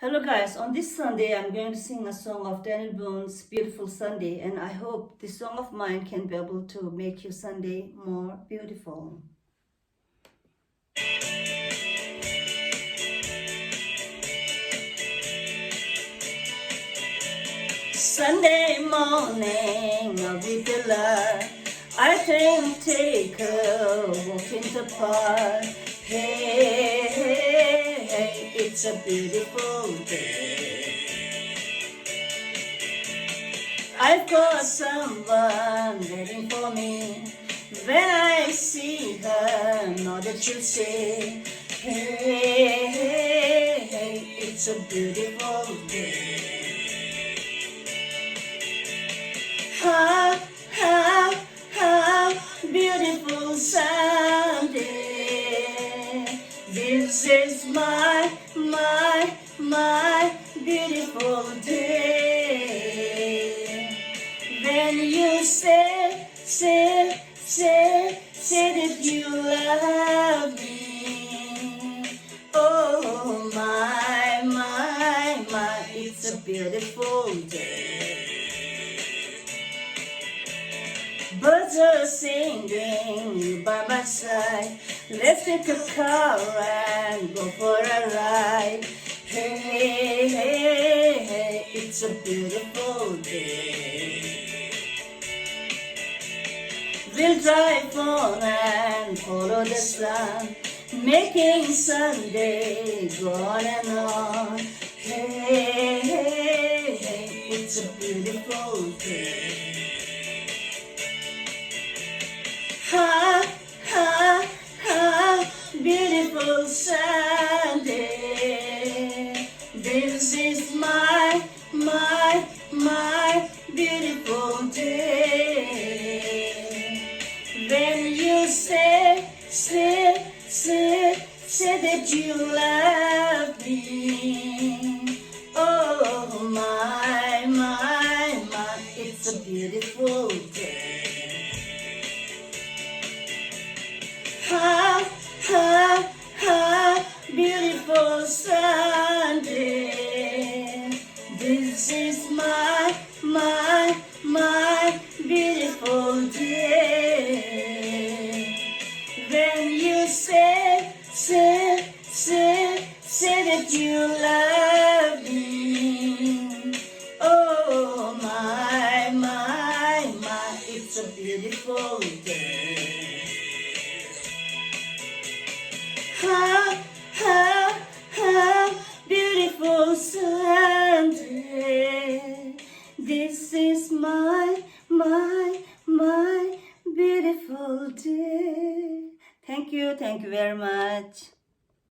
Hello guys, on this Sunday I'm going to sing a song of Daniel Boone's Beautiful Sunday, and I hope this song of mine can be able to make your Sunday more beautiful. Sunday morning with the light, I can take a walk in the park. Hey, hey, hey, it's a beautiful day. I've got someone waiting for me. When I see her, know that she'll say, hey, hey, hey, it's a beautiful day. How, how beautiful Sunday. This is my beautiful day. When you say that you love me. Oh my, it's a beautiful day. Birds are singing, you by my side. Let's take a car and go for a ride. Hey, hey, hey, it's a beautiful day. We'll drive on and follow the sun, making Sunday go on and on. Hey, hey, hey, it's a beautiful day. How beautiful Sunday. This is my beautiful day. When you say that you love me. Oh my, it's a beautiful day. How beautiful Sunday. This is my beautiful day. When you say that you love me. Oh my, it's a beautiful day. How beautiful Sunday. This is my beautiful day. Thank you very much.